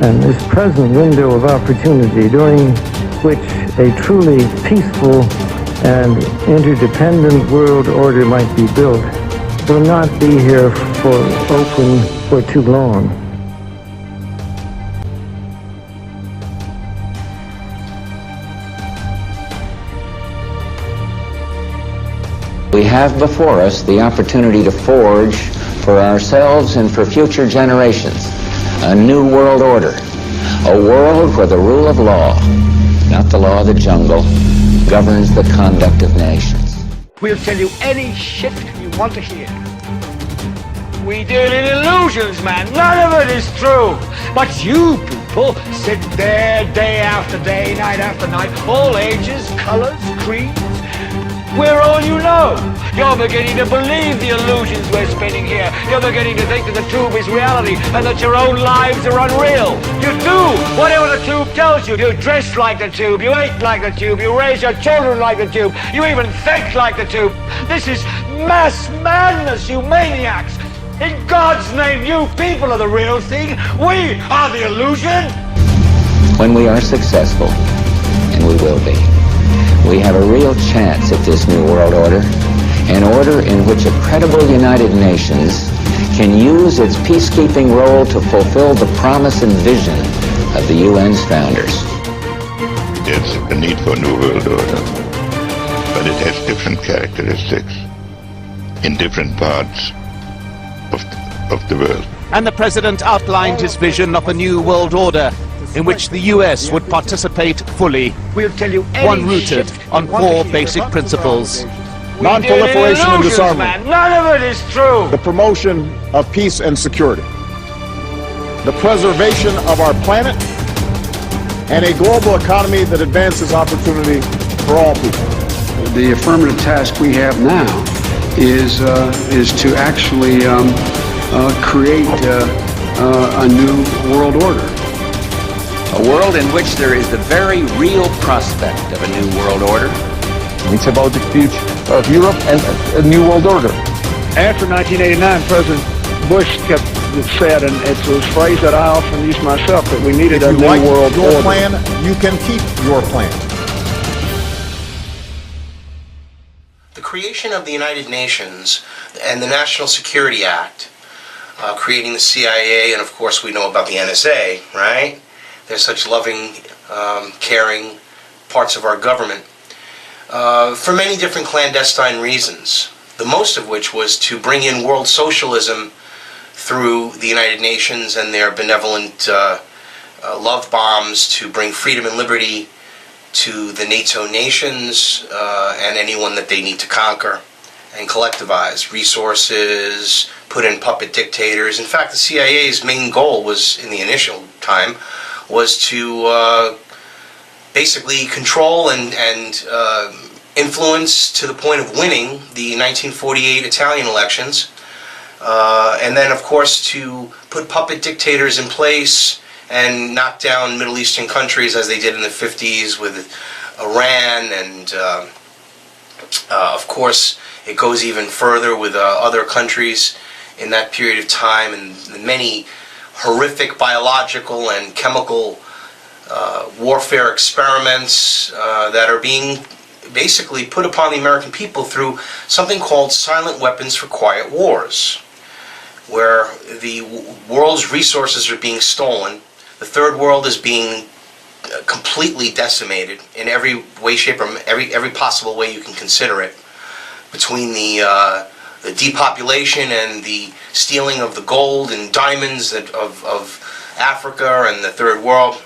And this present window of opportunity, during which a truly peaceful and interdependent world order might be built, will not be here for too long. We have before us the opportunity to forge for ourselves and for future generations a new world order, a world where the rule of law, not the law of the jungle, governs the conduct of nations. We'll tell you any shit you want to hear. We deal in illusions, man. None of it is true. But you people sit there day after day, night after night, all ages, colors, creeds. We're all you know. You're beginning to believe the illusions we're spinning here. You're beginning to think that the tube is reality and that your own lives are unreal. You do whatever the tube tells you. You dress like the tube. You eat like the tube. You raise your children like the tube. You even think like the tube. This is mass madness, you maniacs. In God's name, you people are the real thing. We are the illusion. When we are successful, and we will be, we have a real chance at this new world order, an order in which a credible United Nations can use its peacekeeping role to fulfill the promise and vision of the UN's founders. There's a need for a new world order, but it has different characteristics in different parts of the world. And the President outlined his vision of a new world order in which the US would participate fully, We'll tell you any one rooted shit on you want four to hear. basic principles. Non-proliferation and Illusions, disarmament. man. None of it is true. The promotion of peace and security. The preservation of our planet. And a global economy that advances opportunity for all people. The affirmative task we have now is to actually create a new world order. A world in which there is the very real prospect of a new world order. It's about the future of Europe and a new world order. After 1989, President Bush said, and it was a phrase that I often use myself, that we needed a new world order. If you like your plan, you can keep your plan. The creation of the United Nations and the National Security Act, creating the CIA, and of course we know about the NSA, right? They're such loving, caring parts of our government, for many different clandestine reasons, the most of which was to bring in world socialism through the United Nations and their benevolent love bombs to bring freedom and liberty to the NATO nations and anyone that they need to conquer and collectivize resources, put in puppet dictators. In fact, the CIA's main goal was, in the initial time, was to basically control and influence to the point of winning the 1948 Italian elections, and then of course to put puppet dictators in place and knock down Middle Eastern countries as they did in the 50s with Iran, and of course it goes even further with other countries in that period of time, and many horrific biological and chemical warfare experiments that are being basically put upon the American people through something called silent weapons for quiet wars, where the world's resources are being stolen. The third world is being completely decimated in every way, shape, or every possible way you can consider it, between the depopulation and the stealing of the gold and diamonds of Africa and the third world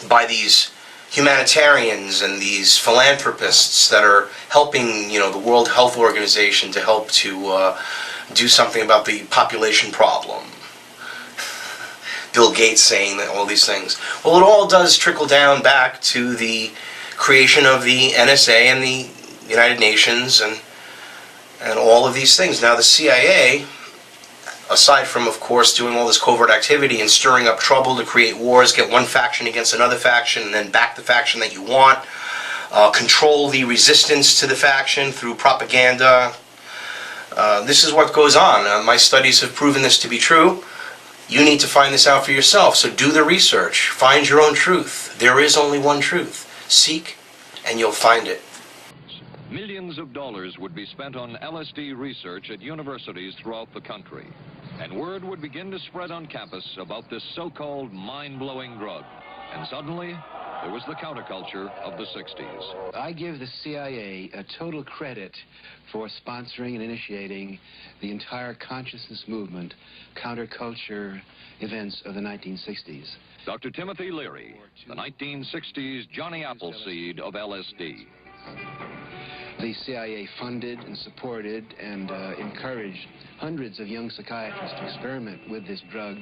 by these humanitarians and these philanthropists that are helping, the World Health Organization to help to do something about the population problem. Bill Gates saying that all these things. Well, it all does trickle down back to the creation of the NSA and the United Nations and all of these things. Now the CIA, aside from, of course, doing all this covert activity and stirring up trouble to create wars, get one faction against another faction, and then back the faction that you want, control the resistance to the faction through propaganda. This is what goes on. My studies have proven this to be true. You need to find this out for yourself, so do the research. Find your own truth. There is only one truth. Seek, and you'll find it. Millions of dollars would be spent on LSD research at universities throughout the country, and word would begin to spread on campus about this so-called mind-blowing drug. And suddenly, there was the counterculture of the 60s. I give the CIA a total credit for sponsoring and initiating the entire consciousness movement, counterculture events of the 1960s. Dr. Timothy Leary, the 1960s Johnny Appleseed of LSD. The CIA funded and supported and encouraged hundreds of young psychiatrists to experiment with this drug.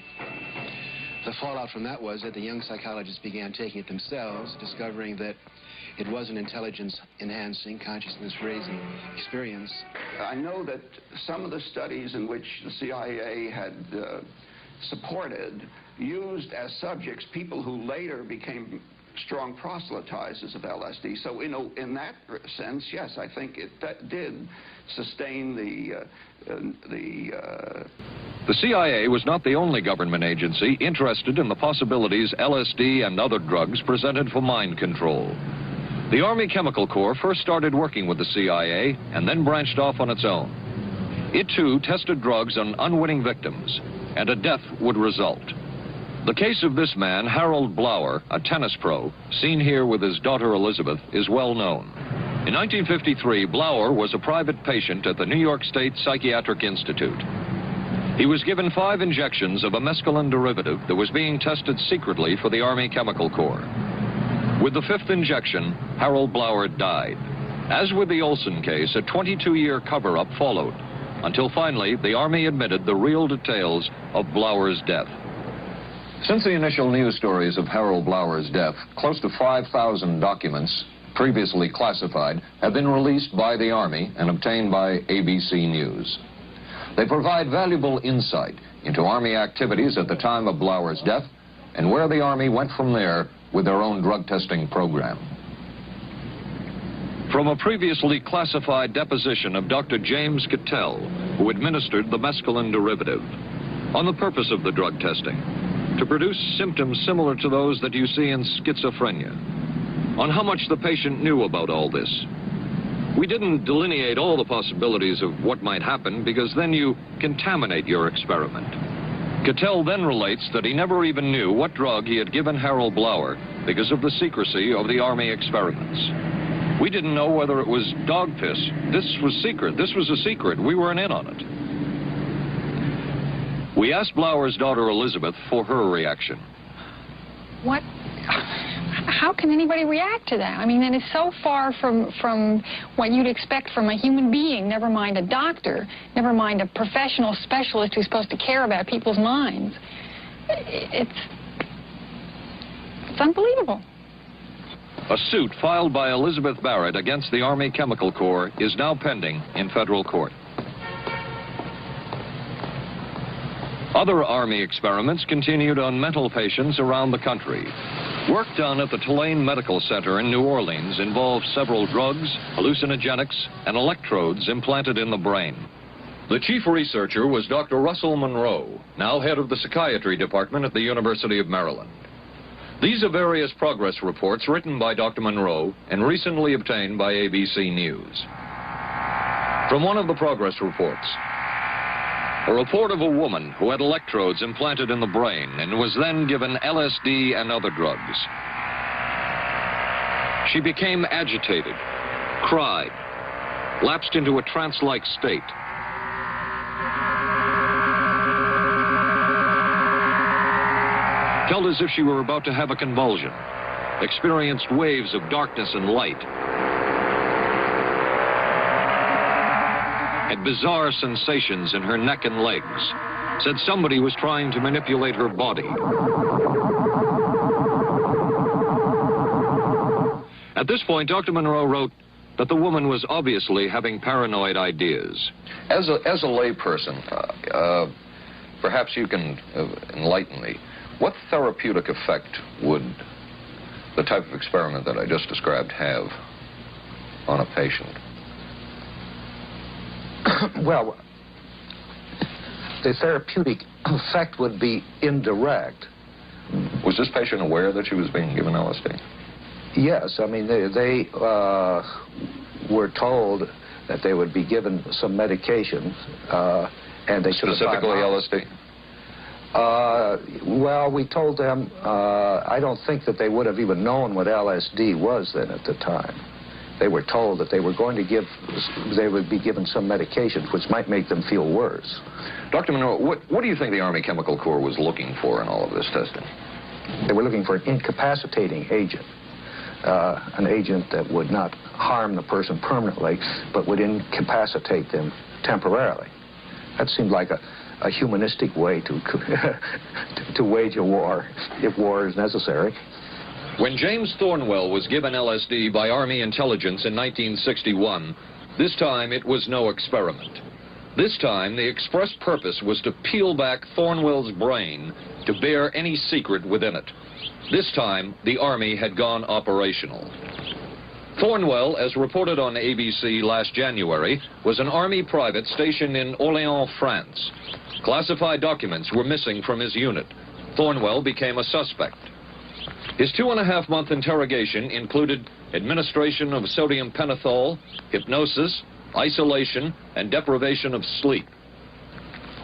The fallout from that was that the young psychologists began taking it themselves, discovering that it was an intelligence-enhancing, consciousness-raising experience. I know that some of the studies in which the CIA had supported used as subjects people who later became strong proselytizers of LSD. So, in that sense, yes, I think it did sustain The CIA was not the only government agency interested in the possibilities LSD and other drugs presented for mind control. The Army Chemical Corps first started working with the CIA and then branched off on its own. It, too, tested drugs on unwitting victims, and a death would result. The case of this man, Harold Blower, a tennis pro, seen here with his daughter Elizabeth, is well known. In 1953, Blower was a private patient at the New York State Psychiatric Institute. He was given 5 injections of a mescaline derivative that was being tested secretly for the Army Chemical Corps. With the 5th injection, Harold Blower died. As with the Olson case, a 22-year cover-up followed, until finally the Army admitted the real details of Blower's death. Since the initial news stories of Harold Blower's death, close to 5,000 documents, previously classified, have been released by the Army and obtained by ABC News. They provide valuable insight into Army activities at the time of Blower's death and where the Army went from there with their own drug testing program. From a previously classified deposition of Dr. James Cattell, who administered the mescaline derivative, on the purpose of the drug testing, to produce symptoms similar to those that you see in schizophrenia, on how much the patient knew about all this. We didn't delineate all the possibilities of what might happen because then you contaminate your experiment. Cattell then relates that he never even knew what drug he had given Harold Blower because of the secrecy of the Army experiments. We didn't know whether it was dog piss. This was secret. This was a secret. We weren't in on it. We asked Blower's daughter Elizabeth for her reaction. What? How can anybody react to that? I mean, that is so far from what you'd expect from a human being, never mind a doctor, never mind a professional specialist who's supposed to care about people's minds. It's unbelievable. A suit filed by Elizabeth Barrett against the Army Chemical Corps is now pending in federal court. Other Army experiments continued on mental patients around the country. Work done at the Tulane Medical Center in New Orleans involved several drugs, hallucinogenics, and electrodes implanted in the brain. The chief researcher was Dr. Russell Monroe, now head of the psychiatry department at the University of Maryland. These are various progress reports written by Dr. Monroe and recently obtained by ABC News. From one of the progress reports, a report of a woman who had electrodes implanted in the brain and was then given LSD and other drugs. She became agitated, cried, lapsed into a trance-like state. Felt as if she were about to have a convulsion, experienced waves of darkness and light, had bizarre sensations in her neck and legs, said somebody was trying to manipulate her body. At this point, Dr. Monroe wrote that the woman was obviously having paranoid ideas. As a layperson, perhaps you can enlighten me. What therapeutic effect would the type of experiment that I just described have on a patient? Well, the therapeutic effect would be indirect. Was this patient aware that she was being given LSD? Yes, I mean, they were told that they would be given some medication, and they should have... Specifically LSD? Well, we told them, I don't think that they would have even known what LSD was then at the time. They were told that they were going to they would be given some medication which might make them feel worse. Dr. Monroe, what do you think the Army Chemical Corps was looking for in all of this testing? They were looking for an incapacitating agent, an agent that would not harm the person permanently, but would incapacitate them temporarily. That seemed like a humanistic way to wage a war, if war is necessary. When James Thornwell was given LSD by Army intelligence in 1961, this time it was no experiment. This time the express purpose was to peel back Thornwell's brain to bear any secret within it. This time the Army had gone operational. Thornwell, as reported on ABC last January, was an Army private stationed in Orléans, France. Classified documents were missing from his unit. Thornwell became a suspect. His 2.5-month interrogation included administration of sodium pentothal, hypnosis, isolation, and deprivation of sleep.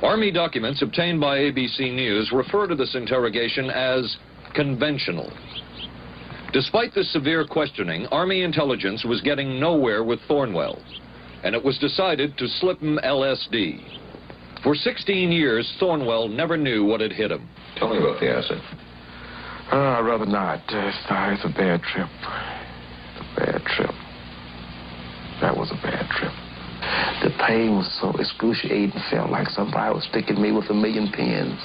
Army documents obtained by ABC News refer to this interrogation as conventional. Despite this severe questioning, Army intelligence was getting nowhere with Thornwell, and it was decided to slip him LSD. For 16 years, Thornwell never knew what had hit him. Tell me about the acid. I'd rather not. It's a bad trip. It's a bad trip. That was a bad trip. The pain was so excruciating. Felt like somebody was sticking me with 1,000,000 pins.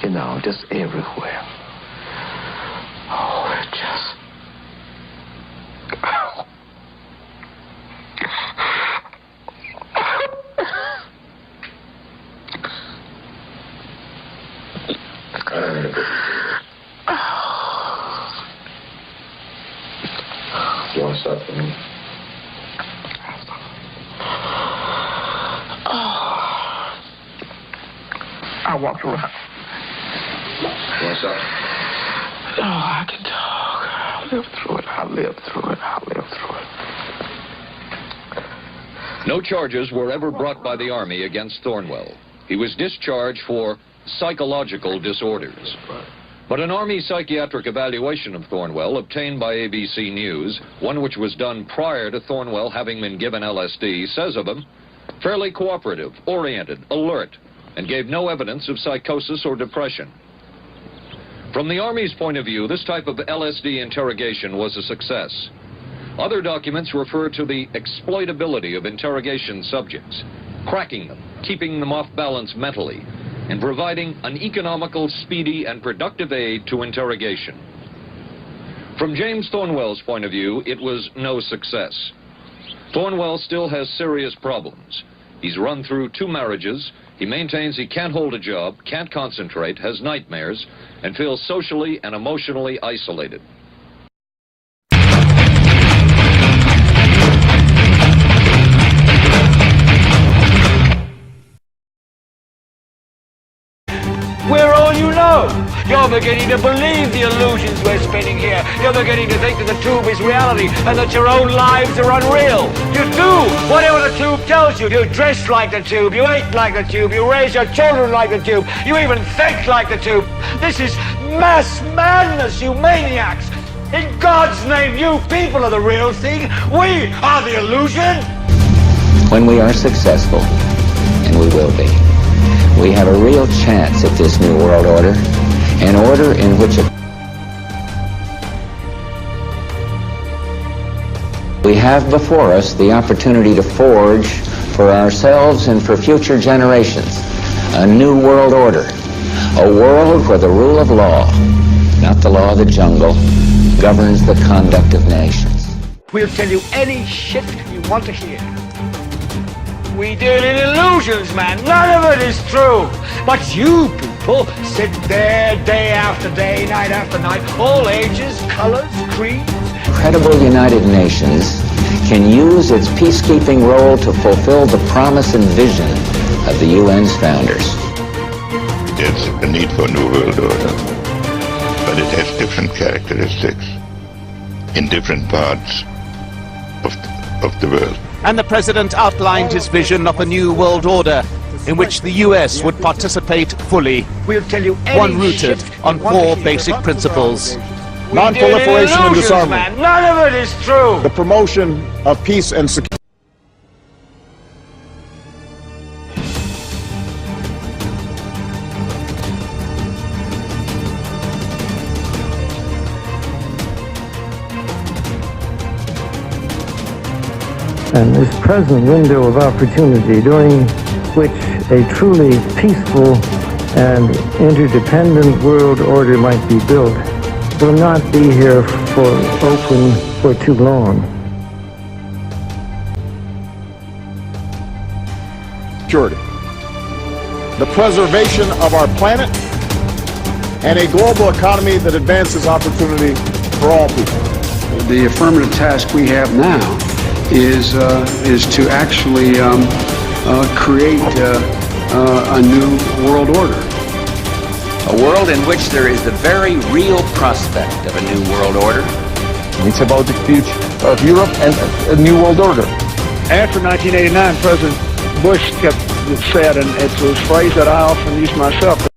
You know, just everywhere. Oh, it just... Oh. You want to stop for me? I walked around. You want to stop? Oh, I can talk. I lived through it. I lived through it. I lived through it. No charges were ever brought by the Army against Thornwell. He was discharged for psychological disorders. But an Army psychiatric evaluation of Thornwell obtained by ABC News, one which was done prior to Thornwell having been given LSD, says of him, fairly cooperative, oriented, alert, and gave no evidence of psychosis or depression. From the Army's point of view, this type of LSD interrogation was a success. Other documents refer to the exploitability of interrogation subjects, cracking them, keeping them off balance mentally, and providing an economical, speedy, and productive aid to interrogation. From James Thornwell's point of view, it was no success. Thornwell still has serious problems. He's run through 2 marriages. He maintains he can't hold a job, can't concentrate, has nightmares, and feels socially and emotionally isolated. We're all you know. You're beginning to believe the illusions we're spinning here. You're beginning to think that the tube is reality and that your own lives are unreal. You do whatever the tube tells you. You dress like the tube. You eat like the tube. You raise your children like the tube. You even think like the tube. This is mass madness, you maniacs. In God's name, you people are the real thing. We are the illusion. When we are successful, and we will be, we have a real chance at this new world order, an order in which we have before us the opportunity to forge for ourselves and for future generations a new world order, a world where the rule of law, not the law of the jungle, governs the conduct of nations. We'll tell you any shit you want to hear. We deal in illusions, man. None of it is true. But you people sit there day after day, night after night, all ages, colors, creeds. Credible United Nations can use its peacekeeping role to fulfill the promise and vision of the UN's founders. there's a need for a new world order, but it has different characteristics in different parts of the world. And the president outlined his vision of a new world order in which the US would participate fully, We'll tell you one rooted on four basic principles. Non-proliferation and disarmament. None of it is true. The promotion of peace and security. And this present window of opportunity during which a truly peaceful and interdependent world order might be built will not be here for too long. Security. The preservation of our planet and a global economy that advances opportunity for all people. The affirmative task we have now is to actually create a new world order. A world in which there is the very real prospect of a new world order. It's about the future of Europe and a new world order. After 1989, President Bush kept said, and it's a phrase that I often use myself,